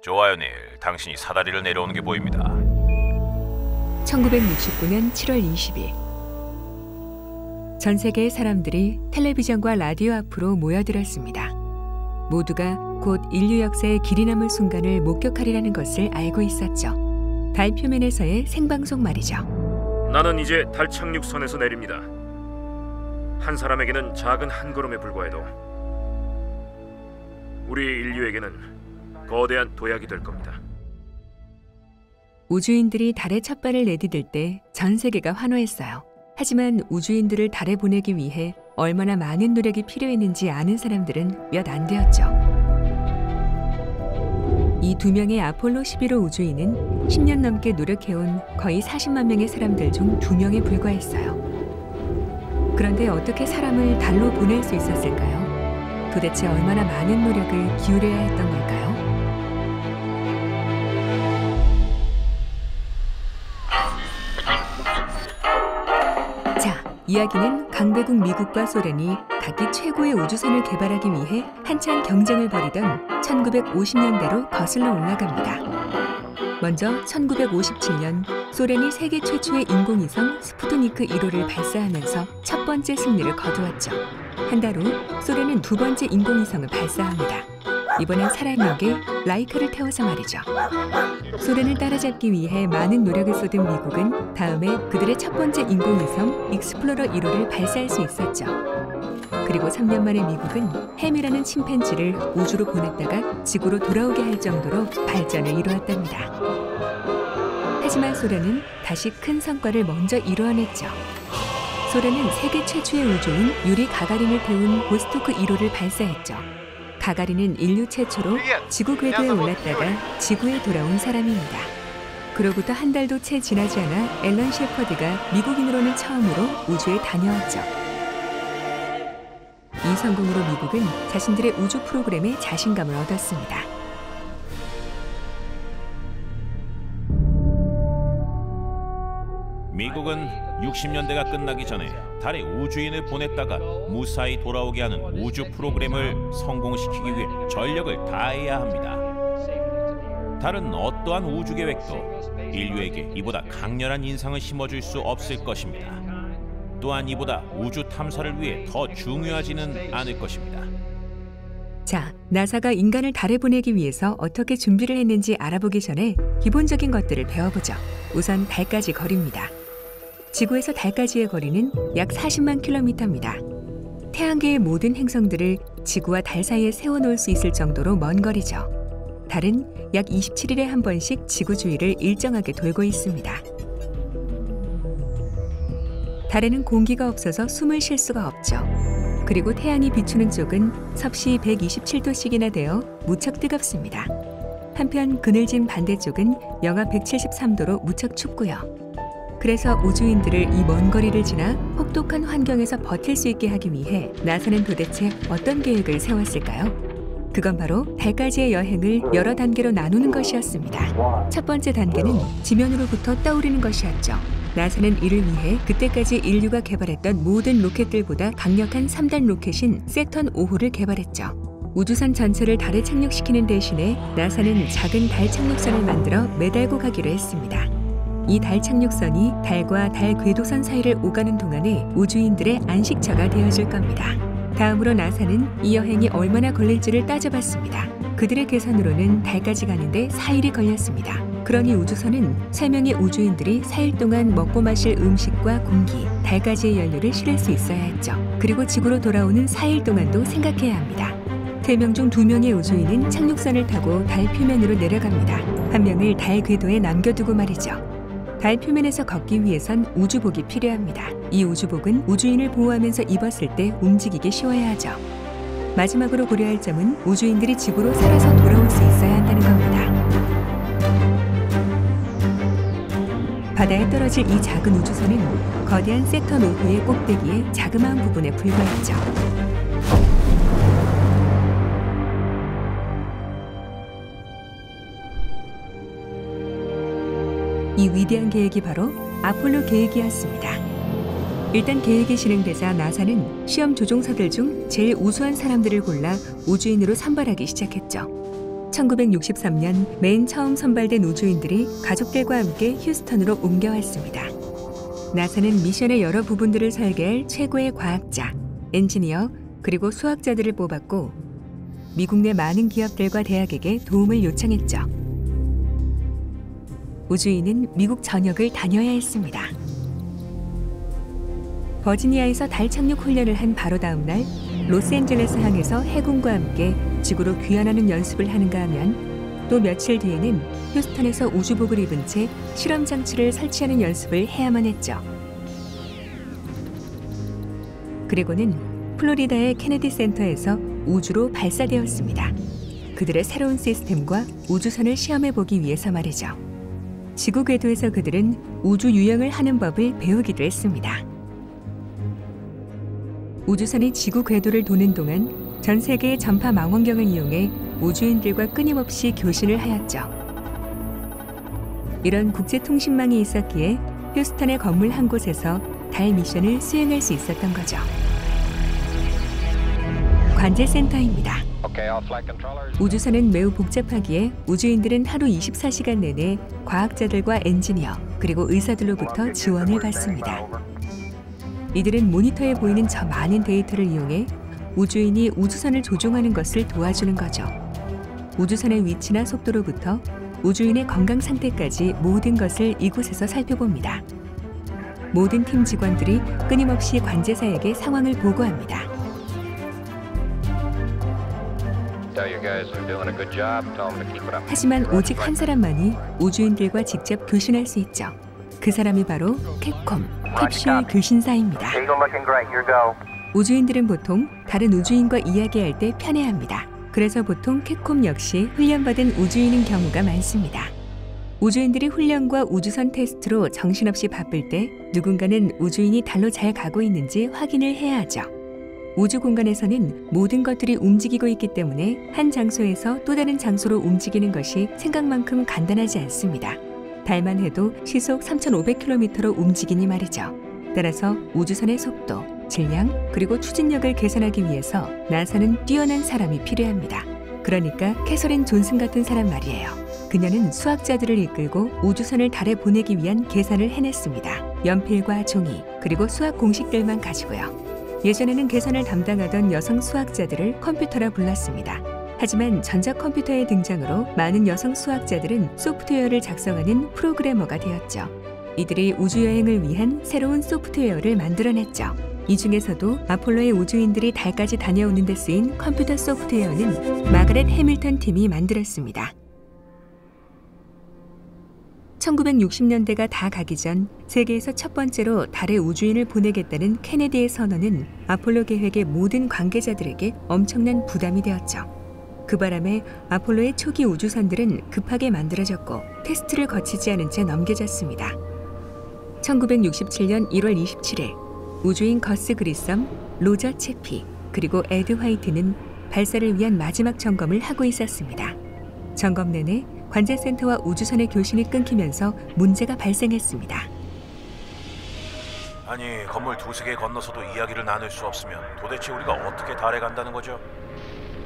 좋아요, 닐. 당신이 사다리를 내려오는 게 보입니다. 1969년 7월 20일 전 세계의 사람들이 텔레비전과 라디오 앞으로 모여들었습니다. 모두가 곧 인류 역사의 길이 남을 순간을 목격하리라는 것을 알고 있었죠. 달 표면에서의 생방송 말이죠. 나는 이제 달 착륙선에서 내립니다. 한 사람에게는 작은 한 걸음에 불과해도 우리 인류에게는 거대한 도약이 될 겁니다. 우주인들이 달에 첫 발을 내디딜 때 전 세계가 환호했어요. 하지만 우주인들을 달에 보내기 위해 얼마나 많은 노력이 필요했는지 아는 사람들은 몇 안 되었죠. 이 두 명의 아폴로 11호 우주인은 10년 넘게 노력해온 거의 40만 명의 사람들 중 2명에 불과했어요. 그런데 어떻게 사람을 달로 보낼 수 있었을까요? 도대체 얼마나 많은 노력을 기울여야 했던 걸까요? 이야기는 강대국 미국과 소련이 각기 최고의 우주선을 개발하기 위해 한창 경쟁을 벌이던 1950년대로 거슬러 올라갑니다. 먼저 1957년 소련이 세계 최초의 인공위성 스푸트니크 1호를 발사하면서 첫 번째 승리를 거두었죠. 한 달 후 소련은 두 번째 인공위성을 발사합니다. 이번엔 사람에게 라이카를 태워서 말이죠. 소련을 따라잡기 위해 많은 노력을 쏟은 미국은 다음에 그들의 첫 번째 인공위성 익스플로러 1호를 발사할 수 있었죠. 그리고 3년 만에 미국은 햄이라는 침팬지를 우주로 보냈다가 지구로 돌아오게 할 정도로 발전을 이루었답니다. 하지만 소련은 다시 큰 성과를 먼저 이루어냈죠. 소련은 세계 최초의 우주인 유리 가가린을 태운 보스토크 1호를 발사했죠. 가가린은 인류 최초로 지구 궤도에 올랐다가 지구에 돌아온 사람입니다. 그로부터 한 달도 채 지나지 않아 앨런 셰퍼드가 미국인으로는 처음으로 우주에 다녀왔죠. 이 성공으로 미국은 자신들의 우주 프로그램에 자신감을 얻었습니다. 미국은 60년대가 끝나기 전에 달에 우주인을 보냈다가 무사히 돌아오게 하는 우주 프로그램을 성공시키기 위해 전력을 다해야 합니다. 다른 어떠한 우주 계획도 인류에게 이보다 강렬한 인상을 심어줄 수 없을 것입니다. 또한 이보다 우주 탐사를 위해 더 중요하지는 않을 것입니다. 자, 나사가 인간을 달에 보내기 위해서 어떻게 준비를 했는지 알아보기 전에 기본적인 것들을 배워보죠. 우선 달까지 거리입니다. 지구에서 달까지의 거리는 약 40만 킬로미터입니다. 태양계의 모든 행성들을 지구와 달 사이에 세워놓을 수 있을 정도로 먼 거리죠. 달은 약 27일에 한 번씩 지구 주위를 일정하게 돌고 있습니다. 달에는 공기가 없어서 숨을 쉴 수가 없죠. 그리고 태양이 비추는 쪽은 섭씨 127도씩이나 되어 무척 뜨겁습니다. 한편 그늘진 반대쪽은 영하 173도로 무척 춥고요. 그래서 우주인들을 이 먼 거리를 지나 혹독한 환경에서 버틸 수 있게 하기 위해 나사는 도대체 어떤 계획을 세웠을까요? 그건 바로 달까지의 여행을 여러 단계로 나누는 것이었습니다. 첫 번째 단계는 지면으로부터 떠오르는 것이었죠. 나사는 이를 위해 그때까지 인류가 개발했던 모든 로켓들보다 강력한 3단 로켓인 세턴 5호를 개발했죠. 우주선 전체를 달에 착륙시키는 대신에 나사는 작은 달 착륙선을 만들어 매달고 가기로 했습니다. 이 달 착륙선이 달과 달 궤도선 사이를 오가는 동안에 우주인들의 안식처가 되어줄 겁니다. 다음으로 나사는 이 여행이 얼마나 걸릴지를 따져봤습니다. 그들의 계산으로는 달까지 가는데 4일이 걸렸습니다. 그러니 우주선은 3명의 우주인들이 4일 동안 먹고 마실 음식과 공기, 달까지의 연료를 실을 수 있어야 했죠. 그리고 지구로 돌아오는 4일 동안도 생각해야 합니다. 3명 중 2명의 우주인은 착륙선을 타고 달 표면으로 내려갑니다. 한 명을 달 궤도에 남겨두고 말이죠. 달 표면에서 걷기 위해선 우주복이 필요합니다. 이 우주복은 우주인을 보호하면서 입었을 때 움직이기 쉬워야 하죠. 마지막으로 고려할 점은 우주인들이 지구로 살아서 돌아올 수 있어야 한다는 겁니다. 바다에 떨어질 이 작은 우주선은 거대한 세턴 5호의 꼭대기의 자그마한 부분에 불과했죠. 이 위대한 계획이 바로 아폴로 계획이었습니다. 일단 계획이 진행되자 나사는 시험 조종사들 중 제일 우수한 사람들을 골라 우주인으로 선발하기 시작했죠. 1963년 맨 처음 선발된 우주인들이 가족들과 함께 휴스턴으로 옮겨왔습니다. 나사는 미션의 여러 부분들을 설계할 최고의 과학자, 엔지니어, 그리고 수학자들을 뽑았고 미국 내 많은 기업들과 대학에게 도움을 요청했죠. 우주인은 미국 전역을 다녀야 했습니다. 버지니아에서 달 착륙 훈련을 한 바로 다음 날 로스앤젤레스 항에서 해군과 함께 지구로 귀환하는 연습을 하는가 하면 또 며칠 뒤에는 휴스턴에서 우주복을 입은 채 실험 장치를 설치하는 연습을 해야만 했죠. 그리고는 플로리다의 케네디 센터에서 우주로 발사되었습니다. 그들의 새로운 시스템과 우주선을 시험해 보기 위해서 말이죠. 지구 궤도에서 그들은 우주 유영을 하는 법을 배우기도 했습니다. 우주선이 지구 궤도를 도는 동안 전 세계의 전파 망원경을 이용해 우주인들과 끊임없이 교신을 하였죠. 이런 국제통신망이 있었기에 휴스턴의 건물 한 곳에서 달 미션을 수행할 수 있었던 거죠. 관제센터입니다. 우주선은 매우 복잡하기에 우주인들은 하루 24시간 내내 과학자들과 엔지니어 그리고 의사들로부터 지원을 받습니다. 이들은 모니터에 보이는 저 많은 데이터를 이용해 우주인이 우주선을 조종하는 것을 도와주는 거죠. 우주선의 위치나 속도로부터 우주인의 건강 상태까지 모든 것을 이곳에서 살펴봅니다. 모든 팀 직원들이 끊임없이 관제사에게 상황을 보고합니다. 하지만 오직 한 사람만이 우주인들과 직접 교신할 수 있죠. 그 사람이 바로 캡콤, 캡슐 교신사입니다. 우주인들은 보통 다른 우주인과 이야기할 때 편해합니다. 그래서 보통 캡콤 역시 훈련받은 우주인인 경우가 많습니다. 우주인들이 훈련과 우주선 테스트로 정신없이 바쁠 때 누군가는 우주인이 달로 잘 가고 있는지 확인을 해야 하죠. 우주 공간에서는 모든 것들이 움직이고 있기 때문에 한 장소에서 또 다른 장소로 움직이는 것이 생각만큼 간단하지 않습니다. 달만 해도 시속 3,500km로 움직이니 말이죠. 따라서 우주선의 속도, 질량, 그리고 추진력을 계산하기 위해서 나사는 뛰어난 사람이 필요합니다. 그러니까 캐서린 존슨 같은 사람 말이에요. 그녀는 수학자들을 이끌고 우주선을 달에 보내기 위한 계산을 해냈습니다. 연필과 종이, 그리고 수학 공식들만 가지고요. 예전에는 계산을 담당하던 여성 수학자들을 컴퓨터라 불렀습니다. 하지만 전자컴퓨터의 등장으로 많은 여성 수학자들은 소프트웨어를 작성하는 프로그래머가 되었죠. 이들이 우주여행을 위한 새로운 소프트웨어를 만들어냈죠. 이 중에서도 아폴로의 우주인들이 달까지 다녀오는 데 쓰인 컴퓨터 소프트웨어는 마가렛 해밀턴 팀이 만들었습니다. 1960년대가 다 가기 전 세계에서 첫 번째로 달에 우주인을 보내겠다는 케네디의 선언은 아폴로 계획의 모든 관계자들에게 엄청난 부담이 되었죠. 그 바람에 아폴로의 초기 우주선들은 급하게 만들어졌고 테스트를 거치지 않은 채 넘겨졌습니다. 1967년 1월 27일 우주인 거스 그리썸, 로저 채피, 그리고 에드 화이트는 발사를 위한 마지막 점검을 하고 있었습니다. 점검 내내 관제센터와 우주선의 교신이 끊기면서 문제가 발생했습니다. 아니, 건물 두세 개 건너서도 이야기를 나눌 수 없으면 도대체 우리가 어떻게 달에 간다는 거죠?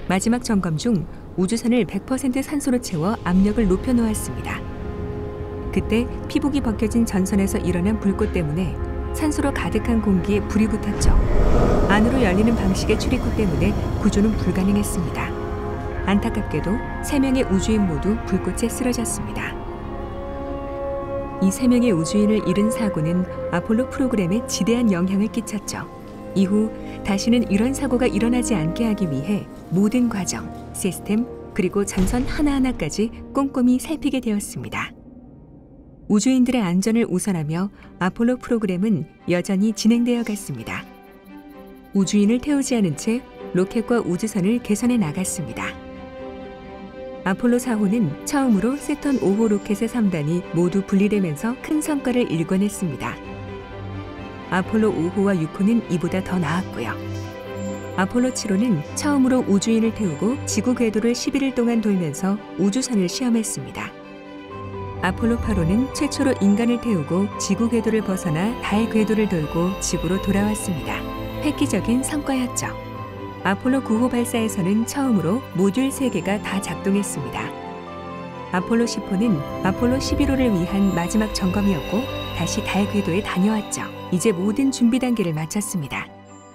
마지막 점검 중 우주선을 100% 산소로 채워 압력을 높여 놓았습니다. 그때 피복이 벗겨진 전선에서 일어난 불꽃 때문에 산소로 가득한 공기에 불이 붙었죠. 안으로 열리는 방식의 출입구 때문에 구조는 불가능했습니다. 안타깝게도 3명의 우주인 모두 불꽃에 쓰러졌습니다. 이 3명의 우주인을 잃은 사고는 아폴로 프로그램에 지대한 영향을 끼쳤죠. 이후 다시는 이런 사고가 일어나지 않게 하기 위해 모든 과정, 시스템, 그리고 전선 하나하나까지 꼼꼼히 살피게 되었습니다. 우주인들의 안전을 우선하며 아폴로 프로그램은 여전히 진행되어 갔습니다. 우주인을 태우지 않은 채 로켓과 우주선을 개선해 나갔습니다. 아폴로 4호는 처음으로 세턴 5호 로켓의 3단이 모두 분리되면서 큰 성과를 일궈냈습니다. 아폴로 5호와 6호는 이보다 더 나았고요. 아폴로 7호는 처음으로 우주인을 태우고 지구 궤도를 11일 동안 돌면서 우주선을 시험했습니다. 아폴로 8호는 최초로 인간을 태우고 지구 궤도를 벗어나 달 궤도를 돌고 지구로 돌아왔습니다. 획기적인 성과였죠. 아폴로 9호 발사에서는 처음으로 모듈 3개가 다 작동했습니다. 아폴로 10호는 아폴로 11호를 위한 마지막 점검이었고 다시 달 궤도에 다녀왔죠. 이제 모든 준비 단계를 마쳤습니다.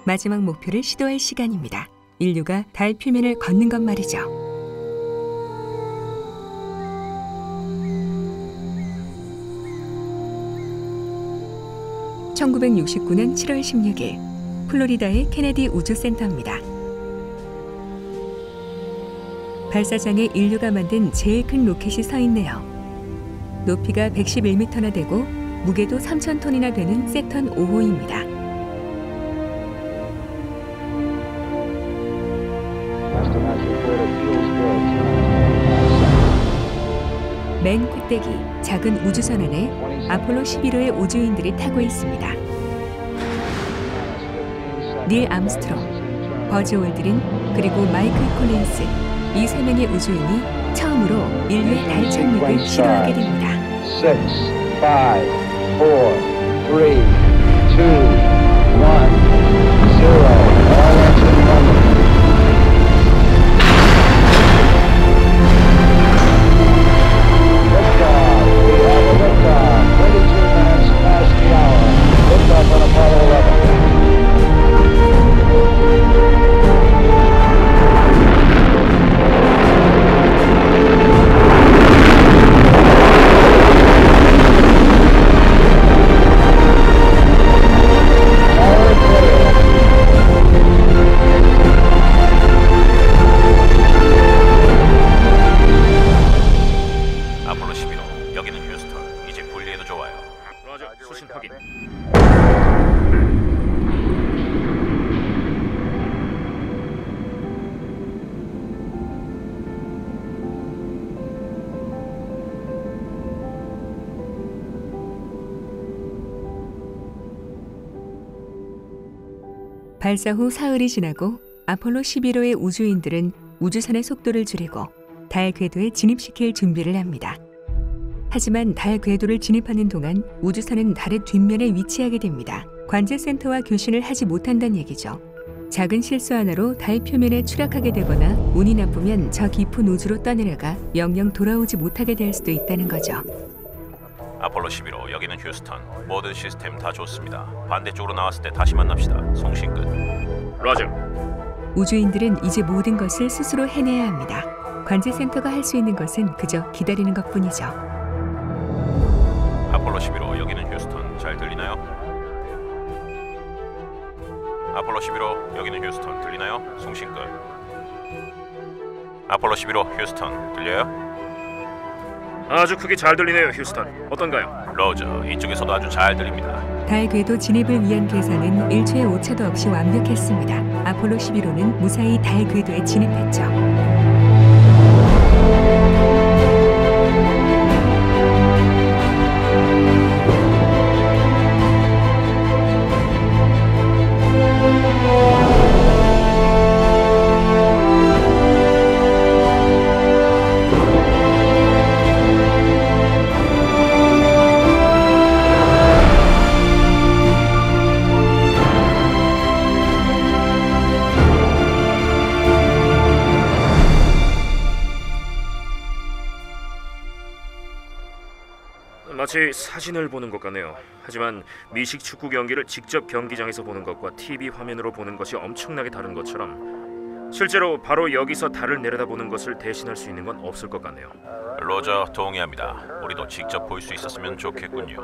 마지막 목표를 시도할 시간입니다. 인류가 달 표면을 걷는 것 말이죠. (1969년 7월 16일) 플로리다의 케네디 우주센터입니다. 발사장에 인류가 만든 제일 큰 로켓이 서 있네요. 높이가 111m나 되고 무게도 3,000톤이나 되는 세턴 5호입니다. 맨 꼭대기 작은 우주선 안에 아폴로 11호의 우주인들이 타고 있습니다. 닐 암스트롱, 버즈 올드린, 그리고 마이클 콜린스, 이 3명의 우주인이 처음으로 인류의 달 착륙을 시도하게 됩니다. 6, 5, 4, 3, 2, 1, 0. All engine running. Liftoff. We have a liftoff. 22 minutes past the hour. Liftoff on Apollo 11. 아폴로 11호, 여기는 휴스턴. 이제 분리해도 좋아요. 라저, 수신 확인. 발사 후 사흘이 지나고 아폴로 11호의 우주인들은 우주선의 속도를 줄이고 달 궤도에 진입시킬 준비를 합니다. 하지만 달 궤도를 진입하는 동안 우주선은 달의 뒷면에 위치하게 됩니다. 관제센터와 교신을 하지 못한다는 얘기죠. 작은 실수 하나로 달 표면에 추락하게 되거나 운이 나쁘면 저 깊은 우주로 떠내려가 영영 돌아오지 못하게 될 수도 있다는 거죠. 아폴로 11호, 여기는 휴스턴. 모든 시스템 다 좋습니다. 반대쪽으로 나왔을 때 다시 만납시다. 송신 끝. 라저. 우주인들은 이제 모든 것을 스스로 해내야 합니다. 관제센터가 할 수 있는 것은 그저 기다리는 것뿐이죠. 아폴로 11호, 여기는 휴스턴. 잘 들리나요? 아폴로 11호, 여기는 휴스턴. 들리나요? 송신 끝. 아폴로 11호, 휴스턴. 들려요? 아주 크게 잘 들리네요, 휴스턴. 어떤가요? 로저, 이쪽에서도 아주 잘 들립니다. 달 궤도 진입을 위한 계산은 1초의 오차도 없이 완벽했습니다. 아폴로 11호는 무사히 달 궤도에 진입했죠. 마치 사진을 보는 것 같네요. 하지만 미식 축구 경기를 직접 경기장에서 보는 것과 TV 화면으로 보는 것이 엄청나게 다른 것처럼 실제로 바로 여기서 달을 내려다보는 것을 대신할 수 있는 건 없을 것 같네요. 로저, 동의합니다. 우리도 직접 볼 수 있었으면 좋겠군요.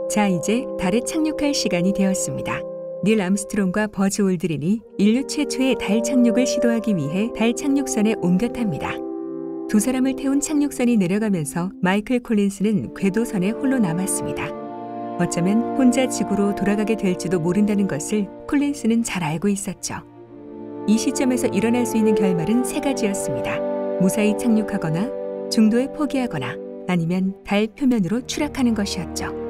자, 이제 달에 착륙할 시간이 되었습니다. 닐 암스트롱과 버즈 올드린이 인류 최초의 달 착륙을 시도하기 위해 달 착륙선에 옮겨 탑니다. 두 사람을 태운 착륙선이 내려가면서 마이클 콜린스는 궤도선에 홀로 남았습니다. 어쩌면 혼자 지구로 돌아가게 될지도 모른다는 것을 콜린스는 잘 알고 있었죠. 이 시점에서 일어날 수 있는 결말은 세 가지였습니다. 무사히 착륙하거나, 중도에 포기하거나, 아니면 달 표면으로 추락하는 것이었죠.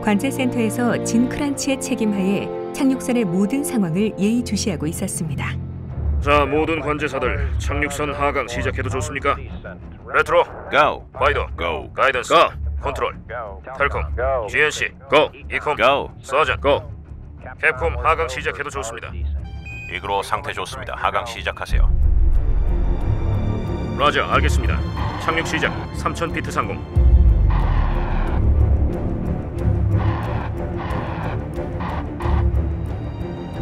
관제센터에서 진 크란치의 책임하에 착륙선의 모든 상황을 예의주시하고 있었습니다. 자, 모든 관제사들 착륙선 하강 시작해도 좋습니까? 레트로 Go! 파이더 Go! 가이던스 Go! 컨트롤, 텔콤, GNC, 고! 이콤, 고! 서전, 고! 캡콤 하강 시작해도 좋습니다. 이그로 상태 좋습니다. 하강 시작하세요. 라자, 알겠습니다. 착륙 시작. 3000피트 상공.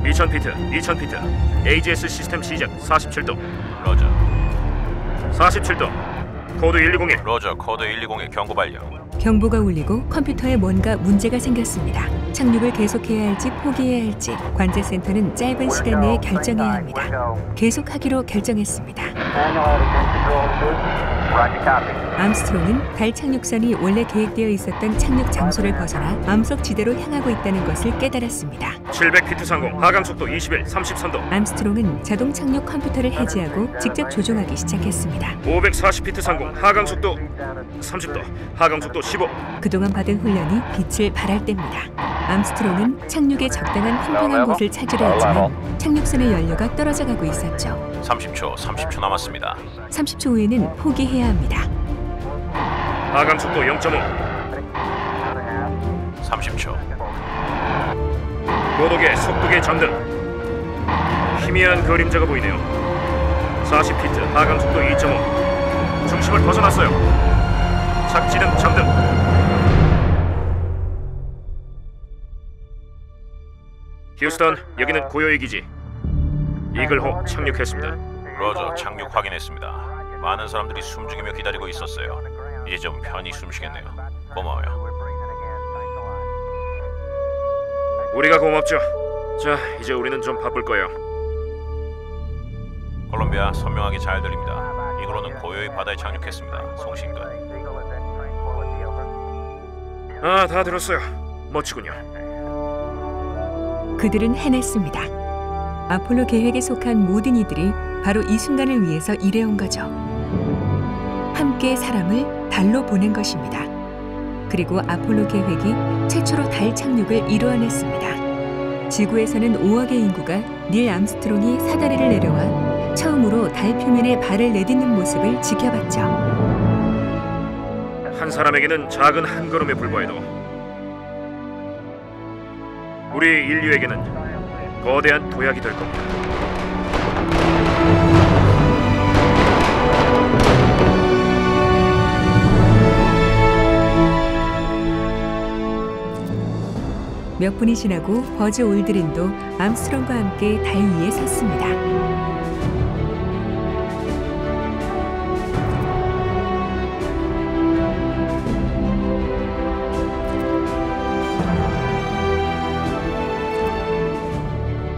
2000피트. AGS 시스템 시작. 47도. 로저. 47도. 코드 120에 로저, 코드 120의 경고 발령. 경보가 울리고 컴퓨터에 뭔가 문제가 생겼습니다. 착륙을 계속해야 할지 포기해야 할지 관제센터는 짧은 시간 내에 결정해야 합니다. 계속하기로 결정했습니다. 암스트롱은 달 착륙선이 원래 계획되어 있었던 착륙 장소를 벗어나 암석 지대로 향하고 있다는 것을 깨달았습니다. 700피트 상공. 하강 속도 21, 33도. 암스트롱은 자동 착륙 컴퓨터를 해제하고 직접 조종하기 시작했습니다. 540피트 상공. 하강 속도 30도. 하강 속도 15. 그동안 받은 훈련이 빛을 발할 때입니다. 암스트롱은 착륙에 적당한 평평한 곳을 찾으려 했지만 착륙선의 연료가 떨어져 가고 있었죠. 30초 남았습니다. 30초 후에는 포기해야 합니다. 하강 속도 0.5. 30초. 고도계, 속도계 잠등. 희미한 그림자가 보이네요. 40피트. 하강 속도 2.5. 중심을 벗어났어요. 착지등 잠등. 휴스턴, 여기는 고요의 기지. 이글호 착륙했습니다. 로저, 착륙 확인했습니다. 많은 사람들이 숨죽이며 기다리고 있었어요. 이제 좀 편히 숨쉬겠네요. 고마워요. 우리가 고맙죠. 자, 이제 우리는 좀 바쁠 거예요. 콜롬비아, 선명하게 잘 들립니다. 이그로는 고요히 바다에 착륙했습니다. 송신근. 아, 다 들었어요. 멋지군요. 그들은 해냈습니다. 아폴로 계획에 속한 모든 이들이 바로 이 순간을 위해서 일해온 거죠. 함께 사람을 달로 보낸 것입니다. 그리고 아폴로 계획이 최초로 달 착륙을 이루어냈습니다. 지구에서는 5억의 인구가 닐 암스트롱이 사다리를 내려와 처음으로 달 표면에 발을 내딛는 모습을 지켜봤죠. 한 사람에게는 작은 한 걸음에 불과해도 우리 인류에게는 거대한 도약이 될 겁니다. 몇 분이 지나고 버즈 올드린도 암스트롱과 함께 달 위에 섰습니다.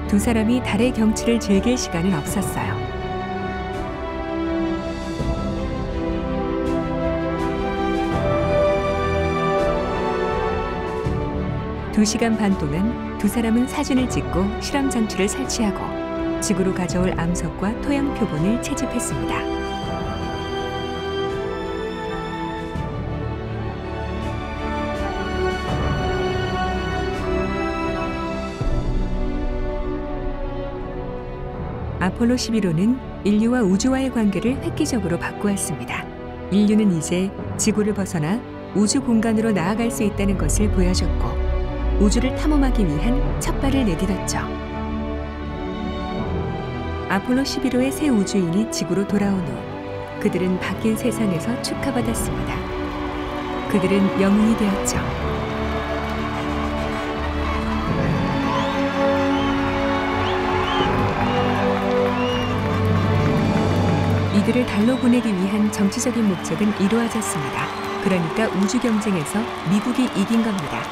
두 사람이 달의 경치를 즐길 시간은 없었어요. 두 시간 반 동안 두 사람은 사진을 찍고 실험 장치를 설치하고 지구로 가져올 암석과 토양 표본을 채집했습니다. 아폴로 11호는 인류와 우주와의 관계를 획기적으로 바꾸었습니다. 인류는 이제 지구를 벗어나 우주 공간으로 나아갈 수 있다는 것을 보여줬고 우주를 탐험하기 위한 첫 발을 내딛었죠. 아폴로 11호의 새 우주인이 지구로 돌아온 후 그들은 바뀐 세상에서 축하받았습니다. 그들은 영웅이 되었죠. 이들을 달로 보내기 위한 정치적인 목적은 이루어졌습니다. 그러니까 우주 경쟁에서 미국이 이긴 겁니다.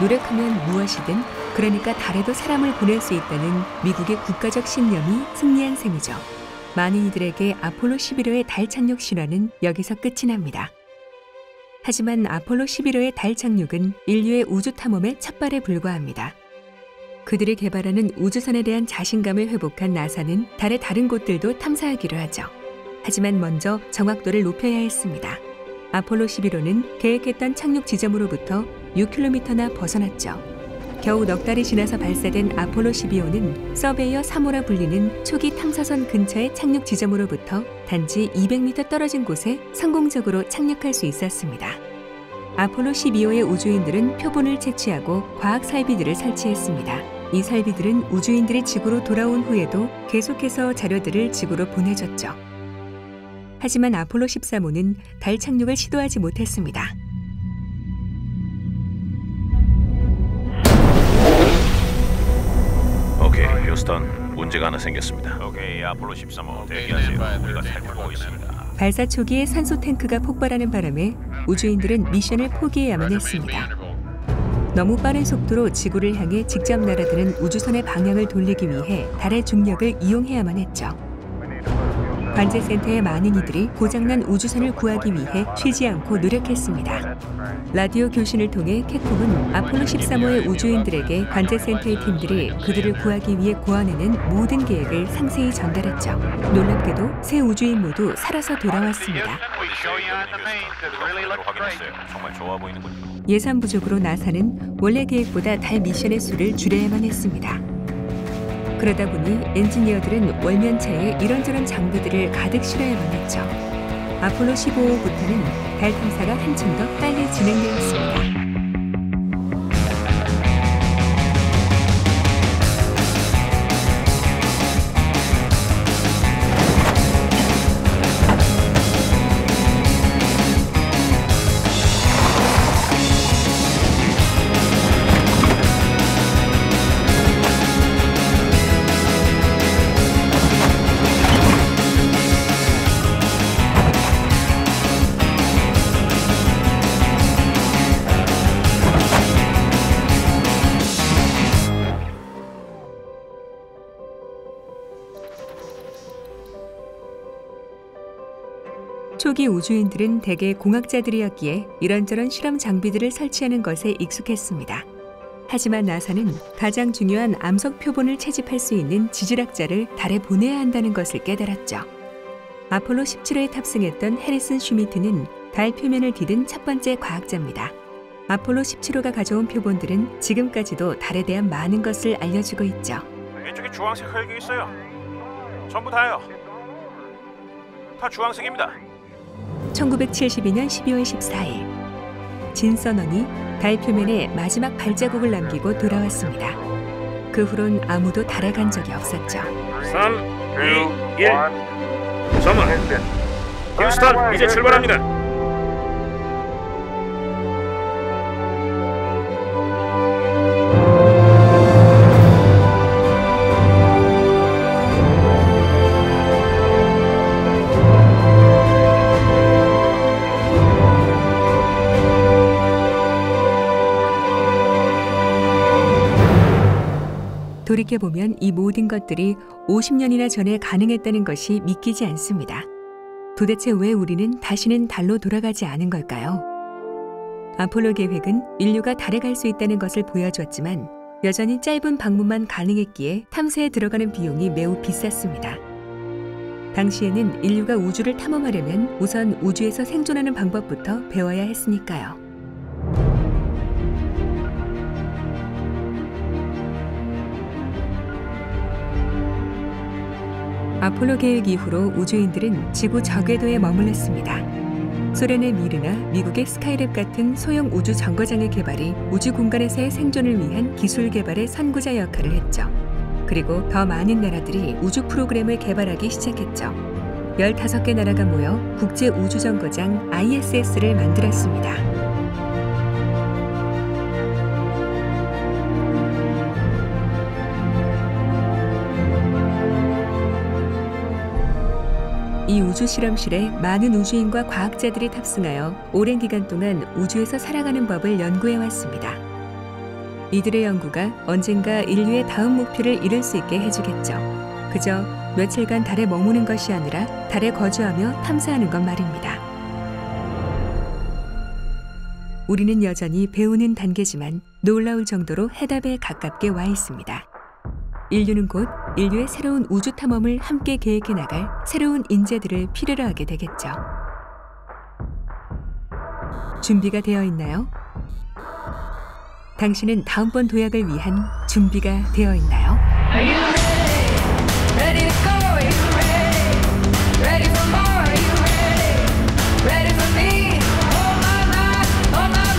노력하면 무엇이든, 그러니까 달에도 사람을 보낼 수 있다는 미국의 국가적 신념이 승리한 셈이죠. 많은 이들에게 아폴로 11호의 달 착륙 신화는 여기서 끝이 납니다. 하지만 아폴로 11호의 달 착륙은 인류의 우주 탐험의 첫발에 불과합니다. 그들이 개발하는 우주선에 대한 자신감을 회복한 나사는 달의 다른 곳들도 탐사하기로 하죠. 하지만 먼저 정확도를 높여야 했습니다. 아폴로 11호는 계획했던 착륙 지점으로부터 6km나 벗어났죠. 겨우 넉 달이 지나서 발사된 아폴로 12호는 서베이어 3호라 불리는 초기 탐사선 근처의 착륙 지점으로부터 단지 200m 떨어진 곳에 성공적으로 착륙할 수 있었습니다. 아폴로 12호의 우주인들은 표본을 채취하고 과학 설비들을 설치했습니다. 이 설비들은 우주인들이 지구로 돌아온 후에도 계속해서 자료들을 지구로 보내줬죠. 하지만 아폴로 13호는 달 착륙을 시도하지 못했습니다. 오케이, 휴스턴. 문제가 하나 생겼습니다. 오케이, 아폴로 13호 대기하세요. 우리가 살펴보고 있습니다. 발사 초기에 산소 탱크가 폭발하는 바람에 우주인들은 미션을 포기해야만 했습니다. 너무 빠른 속도로 지구를 향해 직접 날아드는 우주선의 방향을 돌리기 위해 달의 중력을 이용해야만 했죠. 관제센터의 많은 이들이 고장난 우주선을 구하기 위해 쉬지 않고 노력했습니다. 라디오 교신을 통해 캡콤은 아폴로 13호의 우주인들에게 관제센터의 팀들이 그들을 구하기 위해 고안해낸 모든 계획을 상세히 전달했죠. 놀랍게도 세 우주인 모두 살아서 돌아왔습니다. 정말 좋아 보이는군요. 예산 부족으로 나사는 원래 계획보다 달 미션의 수를 줄여야만 했습니다. 그러다 보니 엔지니어들은 월면차에 이런저런 장비들을 가득 실어야만 했죠. 아폴로 15호부터는 달 탐사가 한층 더 빨리 진행되었습니다. 초기 우주인들은 대개 공학자들이었기에 이런저런 실험 장비들을 설치하는 것에 익숙했습니다. 하지만 나사는 가장 중요한 암석 표본을 채집할 수 있는 지질학자를 달에 보내야 한다는 것을 깨달았죠. 아폴로 17호에 탑승했던 해리슨 슈미트는 달 표면을 디딘 첫 번째 과학자입니다. 아폴로 17호가 가져온 표본들은 지금까지도 달에 대한 많은 것을 알려주고 있죠. 왼쪽에 주황색 흙이 있어요. 전부 다요. 다 주황색입니다. 1972년 12월 14일 진 서넌이 달 표면에 마지막 발자국을 남기고 돌아왔습니다. 그 후론 아무도 달에 간 적이 없었죠. 3, 2, 1 점은 휴스턴 이제 출발합니다. 돌이켜보면 이 모든 것들이 50년이나 전에 가능했다는 것이 믿기지 않습니다. 도대체 왜 우리는 다시는 달로 돌아가지 않은 걸까요? 아폴로 계획은 인류가 달에 갈 수 있다는 것을 보여주었지만 여전히 짧은 방문만 가능했기에 탐사에 들어가는 비용이 매우 비쌌습니다. 당시에는 인류가 우주를 탐험하려면 우선 우주에서 생존하는 방법부터 배워야 했으니까요. 아폴로 계획 이후로 우주인들은 지구 저궤도에 머물렀습니다. 소련의 미르나 미국의 스카이랩 같은 소형 우주 정거장의 개발이 우주 공간에서의 생존을 위한 기술 개발의 선구자 역할을 했죠. 그리고 더 많은 나라들이 우주 프로그램을 개발하기 시작했죠. 15개 나라가 모여 국제 우주 정거장 ISS를 만들었습니다. 이 우주 실험실에 많은 우주인과 과학자들이 탑승하여 오랜 기간 동안 우주에서 살아가는 법을 연구해 왔습니다. 이들의 연구가 언젠가 인류의 다음 목표를 이룰 수 있게 해주겠죠. 그저 며칠간 달에 머무는 것이 아니라 달에 거주하며 탐사하는 것 말입니다. 우리는 여전히 배우는 단계지만 놀라울 정도로 해답에 가깝게 와 있습니다. 인류는 곧 인류의 새로운 우주 탐험을 함께 계획해 나갈 새로운 인재들을 필요로 하게 되겠죠. 준비가 되어 있나요? 당신은 다음번 도약을 위한 준비가 되어 있나요? Are you ready? Ready to go? Are you ready? Ready for more? Are you ready? Ready for me? Oh my, oh my.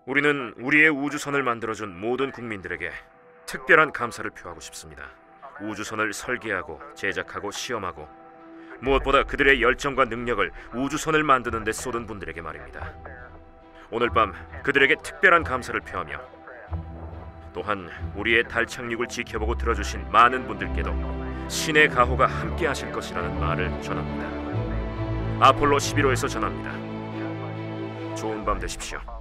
우리는 우리의 우주선을 만들어준 모든 국민들에게 특별한 감사를 표하고 싶습니다. 우주선을 설계하고 제작하고 시험하고 무엇보다 그들의 열정과 능력을 우주선을 만드는 데 쏟은 분들에게 말입니다. 오늘 밤 그들에게 특별한 감사를 표하며 또한 우리의 달 착륙을 지켜보고 들어주신 많은 분들께도 신의 가호가 함께 하실 것이라는 말을 전합니다. 아폴로 11호에서 전합니다. 좋은 밤 되십시오.